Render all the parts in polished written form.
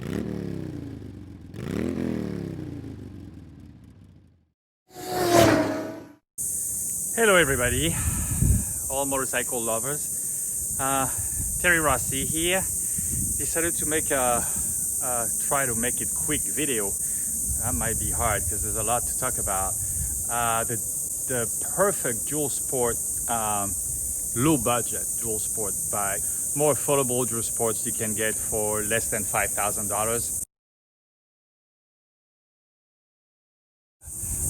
Hello everybody, all motorcycle lovers. Terry Rossi here. Decided to make try to make it quick video. That might be hard because there's a lot to talk about. The perfect dual sport, low budget dual sport bike, more affordable dual sports you can get for less than $5,000.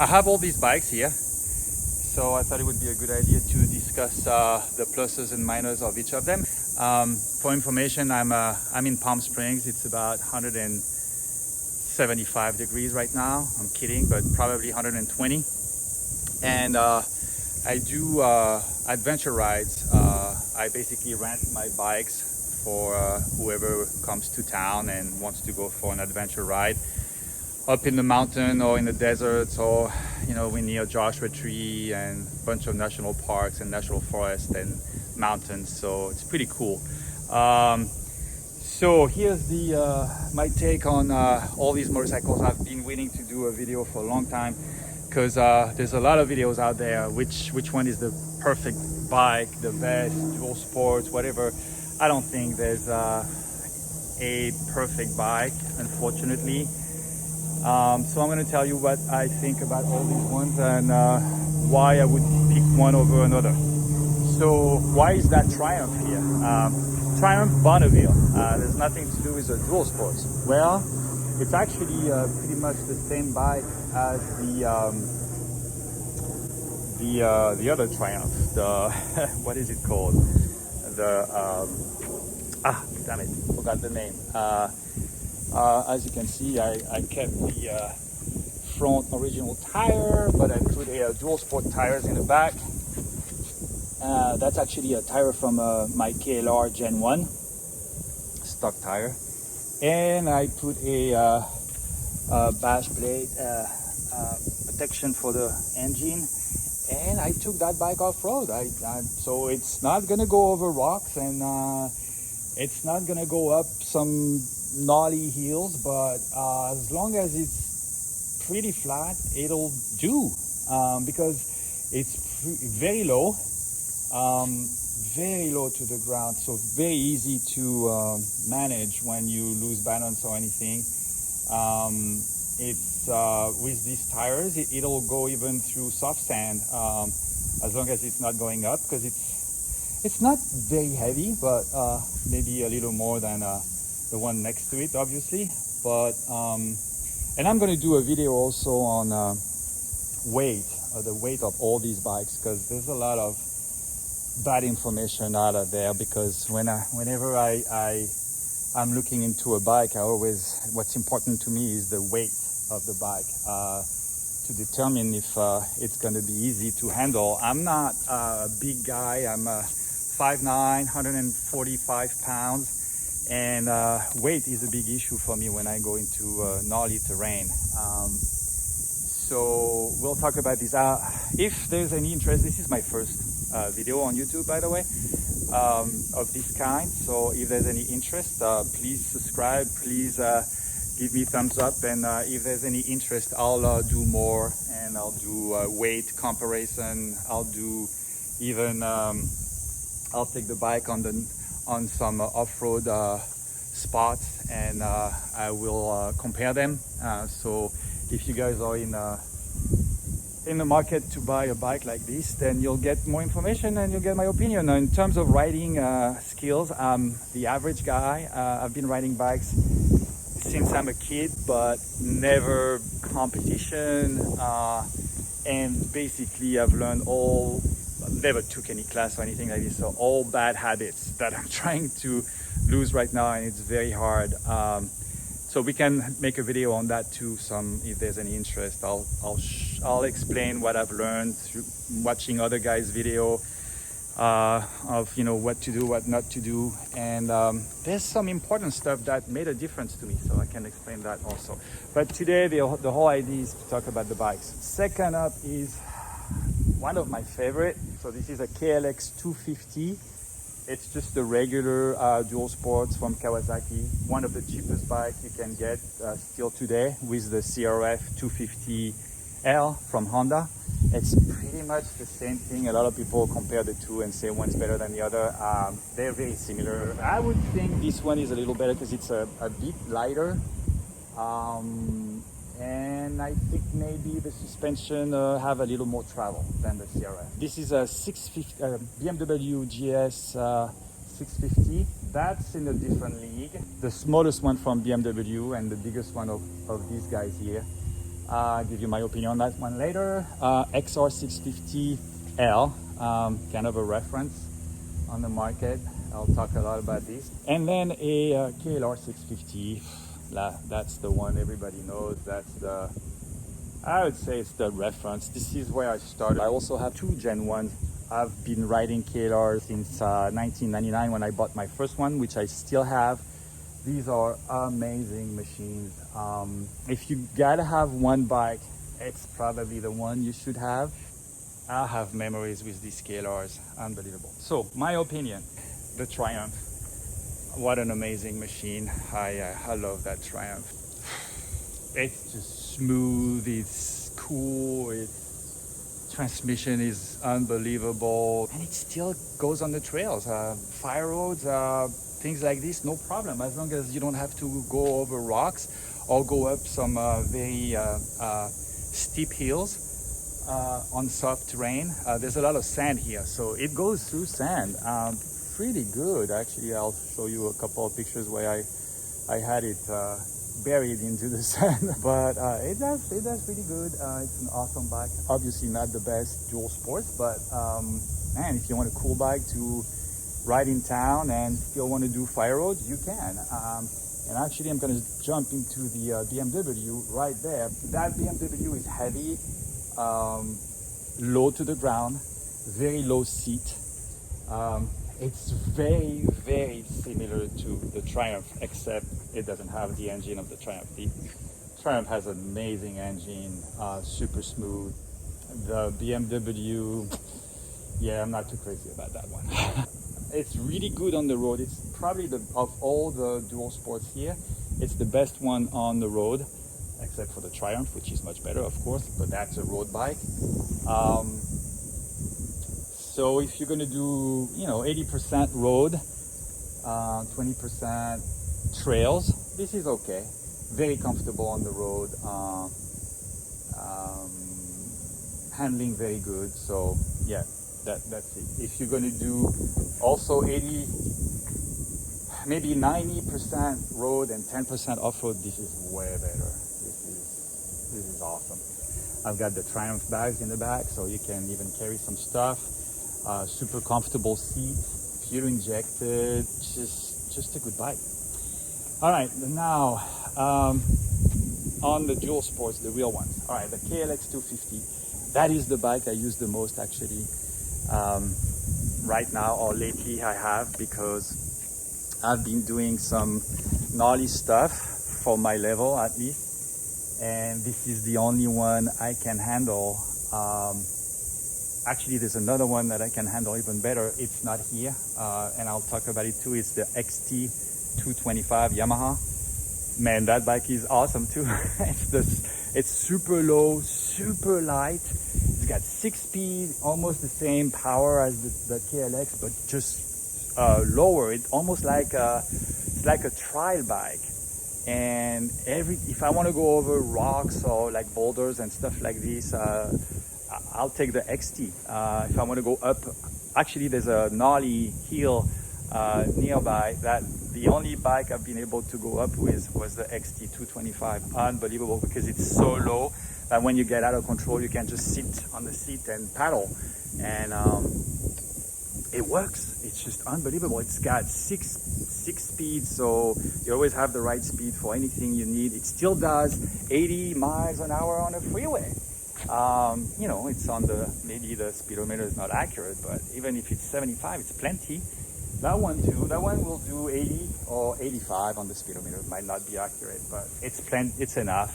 I have all these bikes here, so I thought it would be a good idea to discuss the pluses and minuses of each of them. For information, I'm in Palm Springs. It's about 175 degrees right now. I'm kidding, but probably 120. And I do adventure rides. I basically rent my bikes for whoever comes to town and wants to go for an adventure ride up in the mountain or in the deserts, or we near Joshua Tree and a bunch of national parks and national forests and mountains. So it's pretty cool. So here's my take on all these motorcycles. I've been waiting to do a video for a long time because there's a lot of videos out there. Which one is the perfect bike, the best, dual sports, whatever. I don't think there's a perfect bike, unfortunately. So I'm going to tell you what I think about all these ones and why I would pick one over another. So why is that Triumph here? Triumph Bonneville. There's nothing to do with the dual sports. Well, it's actually pretty much the same bike as the other Triumph. The what is it called? Damn it, forgot the name. As you can see, I kept the front original tire, but I put a dual sport tires in the back. That's actually a tire from my KLR Gen 1 stock tire, and I put a bash plate protection for the engine, and I took that bike off-road. So it's not gonna go over rocks, and it's not gonna go up some gnarly hills, but as long as it's pretty flat, it'll do, because it's very low to the ground, so very easy to manage when you lose balance or anything. It's with these tires, it'll go even through soft sand, as long as it's not going up, because it's not very heavy, but maybe a little more than the one next to it, obviously. But and I'm going to do a video also on the weight of all these bikes, because there's a lot of bad information out of there. Because whenever I'm looking into a bike, what's important to me is the weight of the bike, to determine if it's going to be easy to handle. I'm not a big guy. I'm 5'9", 145 pounds. And weight is a big issue for me when I go into gnarly terrain. So we'll talk about this. If there's any interest, this is my first video on YouTube, by the way, of this kind. So if there's any interest, please subscribe, please give me thumbs up. And if there's any interest, I'll do more, and I'll do weight comparison. I'll do even, I'll take the bike on some off-road spots, and I will compare them. So if you guys are in the market to buy a bike like this, then you'll get more information and you'll get my opinion. Now, in terms of riding skills, I'm the average guy. I've been riding bikes since I'm a kid, but never competition, and basically I've learned never took any class or anything like this, so all bad habits that I'm trying to lose right now, and it's very hard. So we can make a video on that too. If there's any interest, I'll explain what I've learned through watching other guys' video of what to do, what not to do, and there's some important stuff that made a difference to me, so I can explain that also. But today the whole idea is to talk about the bikes. Second up is one of my favorite. So this is a KLX 250 It's just the regular dual sports from Kawasaki. One of the cheapest bikes you can get still today with the CRF 250L from Honda. It's pretty much the same thing. A lot of people compare the two and say one's better than the other. They're very similar. I would think this one is a little better because it's a bit lighter. And I think maybe the suspension have a little more travel than the CRF. This is a BMW GS 650. That's in a different league. The smallest one from BMW and the biggest one of these guys here. I'll give you my opinion on that one later. XR 650L, kind of a reference on the market. I'll talk a lot about this. And then a KLR 650. That's the one everybody knows. That's the, I would say it's the reference. This is where I started. I also have two Gen 1s. I've been riding KLR since 1999 when I bought my first one, which I still have. These are amazing machines. If you gotta have one bike, it's probably the one you should have. I have memories with these KLRs, unbelievable. So my opinion, the Triumph. What an amazing machine. I love that Triumph. It's just smooth, it's cool, its transmission is unbelievable, and it still goes on the trails. Fire roads, things like this, no problem, as long as you don't have to go over rocks or go up some very steep hills on soft terrain. There's a lot of sand here, so it goes through sand. Pretty good, actually. I'll show you a couple of pictures where I had it buried into the sand, but it does pretty good. It's an awesome bike. Obviously not the best dual sports, but man, if you want a cool bike to ride in town and still want to do fire roads, you can. And actually I'm going to jump into the BMW right there. That BMW is heavy, low to the ground, very low seat. It's very, very similar to the Triumph, except it doesn't have the engine of the Triumph. The Triumph has an amazing engine, super smooth. The BMW, yeah, I'm not too crazy about that one. It's really good on the road. It's probably of all the dual sports here, it's the best one on the road, except for the Triumph, which is much better, of course, but that's a road bike. So if you're going to do, 80% road, 20% trails, this is okay. Very comfortable on the road. Handling very good. So yeah, that's it. If you're going to do also 80, maybe 90% road and 10% off-road, this is way better. This is awesome. I've got the Triumph bags in the back, so you can even carry some stuff. Super comfortable seat, fuel injected, just a good bike. All right, now on the dual sports, the real ones. All right, the KLX 250, that is the bike I use the most actually. Right now or lately I have, because I've been doing some gnarly stuff for my level at least, and this is the only one I can handle. Actually, there's another one that I can handle even better. It's not here, and I'll talk about it too. It's the XT 225 Yamaha. Man, that bike is awesome too. It's super low, super light. It's got 6-speed, almost the same power as the KLX, but just lower. It's almost like it's like a trial bike. And if I want to go over rocks or like boulders and stuff like this, I'll take the XT. If I want to go up, actually there's a gnarly hill nearby that the only bike I've been able to go up with was the XT 225. Unbelievable, because it's so low that when you get out of control, you can just sit on the seat and paddle. And it works. It's just unbelievable. It's got six speeds, so you always have the right speed for anything you need. It still does 80 miles an hour on a freeway. It's on maybe the speedometer is not accurate, but even if it's 75, it's plenty. That one too, that one will do 80 or 85 on the speedometer. It might not be accurate, but it's enough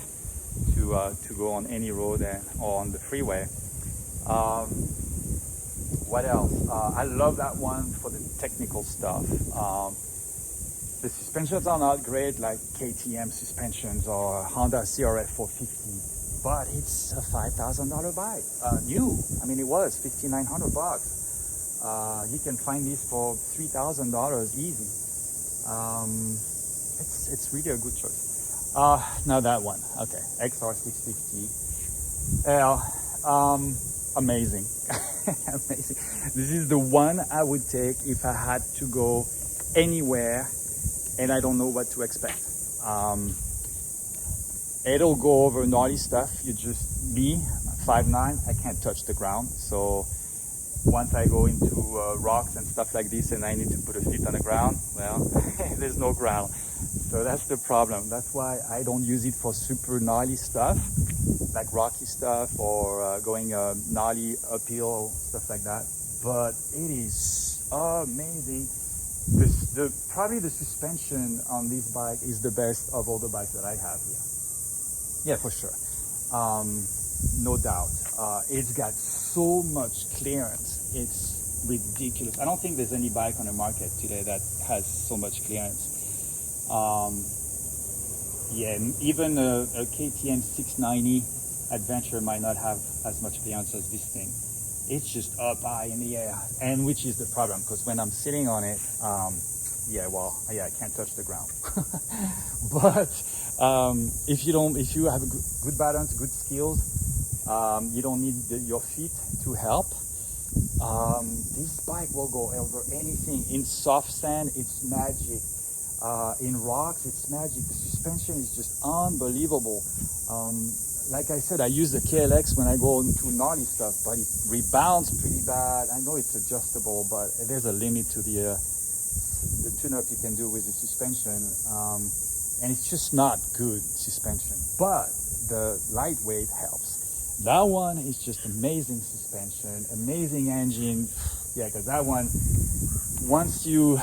to go on any road or on the freeway. What else? I love that one for the technical stuff. The suspensions are not great like KTM suspensions or Honda CRF 450, but it's a $5,000 bike, new. I mean, it was $5,900. You can find this for $3,000 easy. It's really a good choice. Now that one, okay, XR650 L, amazing, amazing. This is the one I would take if I had to go anywhere and I don't know what to expect. It'll go over gnarly stuff. Me, 5'9", I can't touch the ground. So once I go into rocks and stuff like this and I need to put a feet on the ground, well, there's no ground. So that's the problem. That's why I don't use it for super gnarly stuff, like rocky stuff or going gnarly uphill, stuff like that. But it is amazing. Probably the suspension on this bike is the best of all the bikes that I have here. Yeah, for sure. No doubt. It's got so much clearance. It's ridiculous. I don't think there's any bike on the market today that has so much clearance. Yeah, even a KTM 690 Adventure might not have as much clearance as this thing. It's just up high in the air, and which is the problem, because when I'm sitting on it, I can't touch the ground. But if you have a good balance, good skills, you don't need your feet to help. This bike will go over anything. In soft sand, it's magic. In rocks, it's magic. The suspension is just unbelievable. Like I said, I use the KLX when I go into gnarly stuff, but it rebounds pretty bad. I know it's adjustable, but there's a limit to the tune-up you can do with the suspension. And it's just not good suspension, but the lightweight helps. That one is just amazing suspension, amazing engine. Yeah, because that one, once you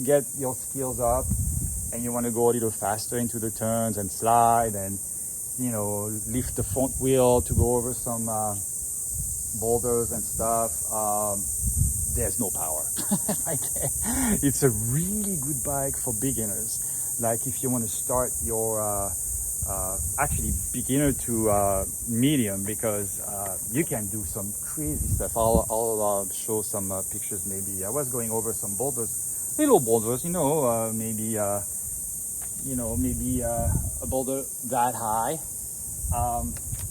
get your skills up and you want to go a little faster into the turns and slide and lift the front wheel to go over some boulders and stuff, there's no power. It's a really good bike for beginners. Like if you want to start your actually beginner to medium, because you can do some crazy stuff. I'll show some pictures. Maybe I was going over some boulders, little boulders, maybe a boulder that high.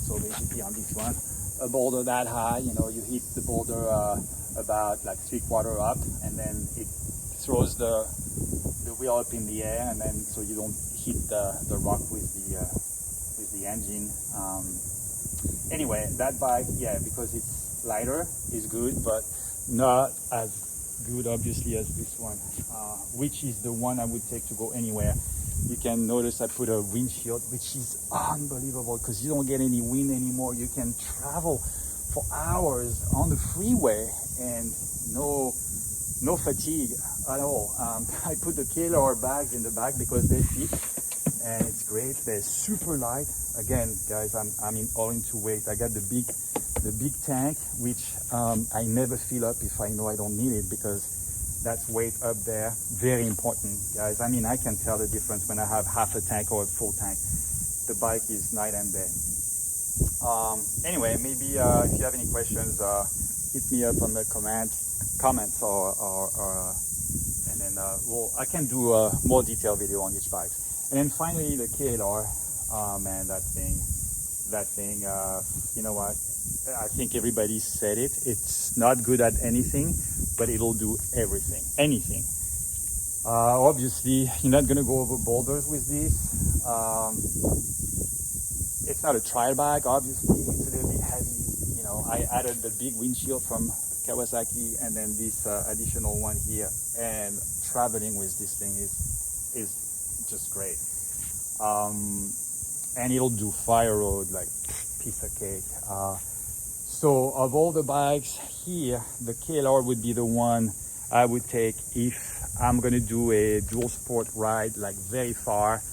So basically on this one, a boulder that high, you hit the boulder about like 3/4 up, and then it throws the wheel up in the air, and then so you don't hit the rock with the engine. Anyway, that bike, yeah, because it's lighter, is good, but not as good obviously as this one, which is the one I would take to go anywhere. You can notice I put a windshield, which is unbelievable because you don't get any wind anymore. You can travel for hours on the freeway and no fatigue at all. I put the KLR bags in the back because they fit, and it's great. They're super light. Again, guys, I'm all into weight. I got the big tank, which I never fill up if I know I don't need it, because that's weight up there. Very important, guys. I can tell the difference when I have half a tank or a full tank. The bike is night and day. Anyway, maybe if you have any questions, hit me up on the comments or and then I can do a more detailed video on each bike. And then finally the KLR. Man, that thing, you know what? I think everybody said it. It's not good at anything, but it'll do everything, anything. Obviously, you're not gonna go over boulders with this. It's not a trial bike, obviously. It's a little bit heavy. I added the big windshield from Kawasaki and then this additional one here. And traveling with this thing is just great. And it'll do fire road like piece of cake. So of all the bikes here, the KLR would be the one I would take if I'm gonna do a dual sport ride, like very far.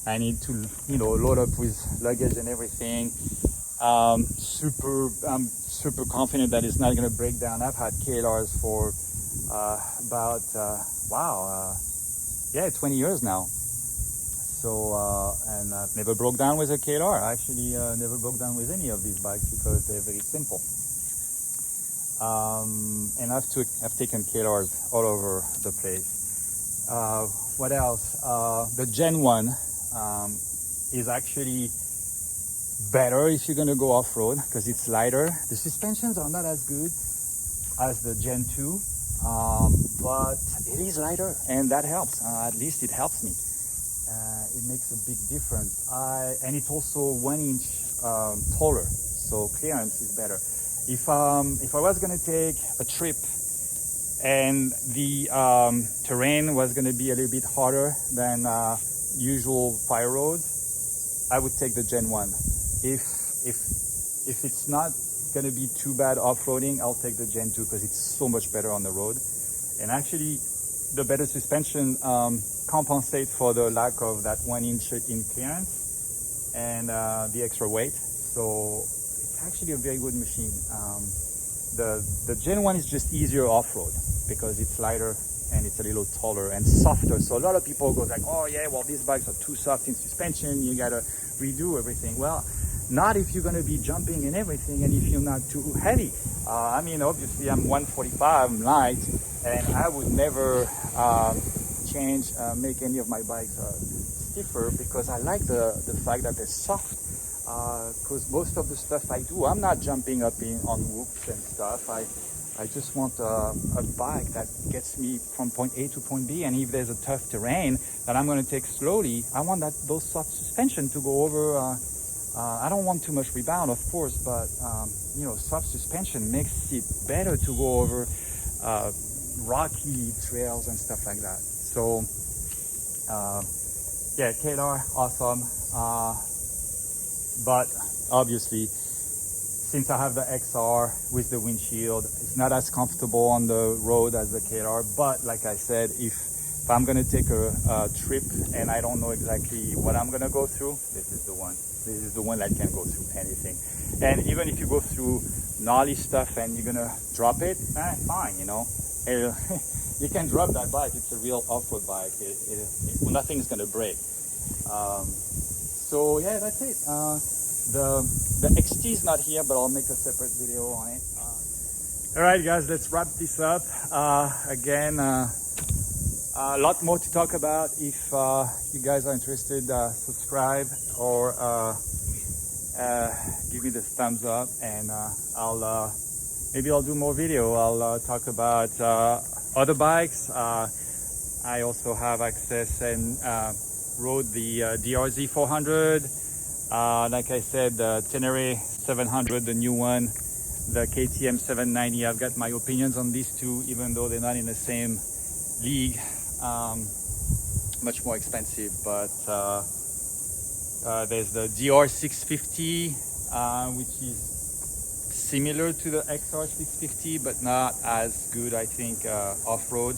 I need to, load up with luggage and everything. I'm super confident that it's not going to break down. I've had KLRs for about 20 years now. So and I've never broke down with a KLR. I actually never broke down with any of these bikes because they're very simple. And I've taken KLRs all over the place. What else? The Gen 1 is actually better if you're going to go off-road because it's lighter. The suspensions are not as good as the Gen 2, but it is lighter, and that helps. At least it helps me. It makes a big difference. And it's also 1 inch taller, so clearance is better. If I was going to take a trip and the terrain was going to be a little bit harder than usual fire roads, I would take the Gen 1. If it's not going to be too bad off-roading, I'll take the Gen 2 because it's so much better on the road. And actually, the better suspension compensates for the lack of that 1 inch in clearance and the extra weight. So it's actually a very good machine. The Gen 1 is just easier off-road because it's lighter and it's a little taller and softer. So a lot of people go like, oh yeah, well these bikes are too soft in suspension, you gotta redo everything. Well, not if you're gonna be jumping and everything and if you're not too heavy. I mean, obviously I'm 145, I'm light, and I would never make any of my bikes stiffer because I like the fact that they're soft. Because most of the stuff I do, I'm not jumping up on whoops and stuff. I just want a bike that gets me from point A to point B, and if there's a tough terrain that I'm going to take slowly, I want those soft suspension to go over. I don't want too much rebound, of course, but soft suspension makes it better to go over rocky trails and stuff like that. So yeah, KLR, awesome. But obviously, since I have the XR with the windshield, it's not as comfortable on the road as the KLR. But like I said, if I'm going to take a trip and I don't know exactly what I'm going to go through, this is the one. This is the one that can go through anything. And even if you go through gnarly stuff and you're going to drop it, fine, you can drop that bike. It's a real off-road bike. Nothing's going to break. So yeah, that's it. The XT is not here, but I'll make a separate video on it. All right, guys, let's wrap this up. Again, a lot more to talk about. If you guys are interested, subscribe or give me the thumbs up, and maybe I'll do more video. I'll talk about other bikes. I also have access and rode the DRZ 400, like I said, the Tenere 700, the new one, the KTM 790. I've got my opinions on these two, even though they're not in the same league. Much more expensive, but there's the DR 650, which is similar to the XR 650, but not as good, I think, off-road.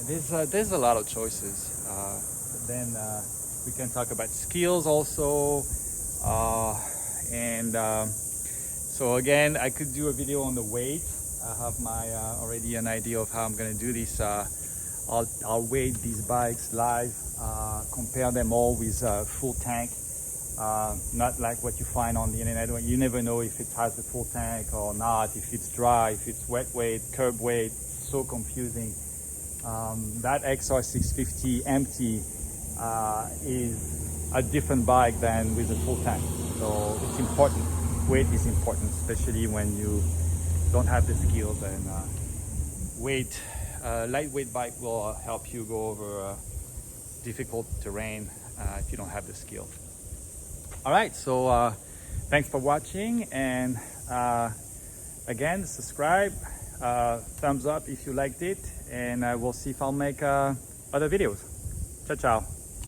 There's a lot of choices. Then we can talk about skills also. So again, I could do a video on the weight. I have already an idea of how I'm going to do this. I'll weigh these bikes live, compare them all with full tank. Not like what you find on the internet. You never know if it has a full tank or not, if it's dry, if it's wet weight, curb weight. So confusing. That XR 650 empty is a different bike than with a full tank. So it's important. Weight is important, especially when you don't have the skills, and lightweight bike will help you go over difficult terrain if you don't have the skill. All right, so thanks for watching, and again, subscribe, thumbs up if you liked it, and we'll see if I'll make other videos. Ciao, ciao.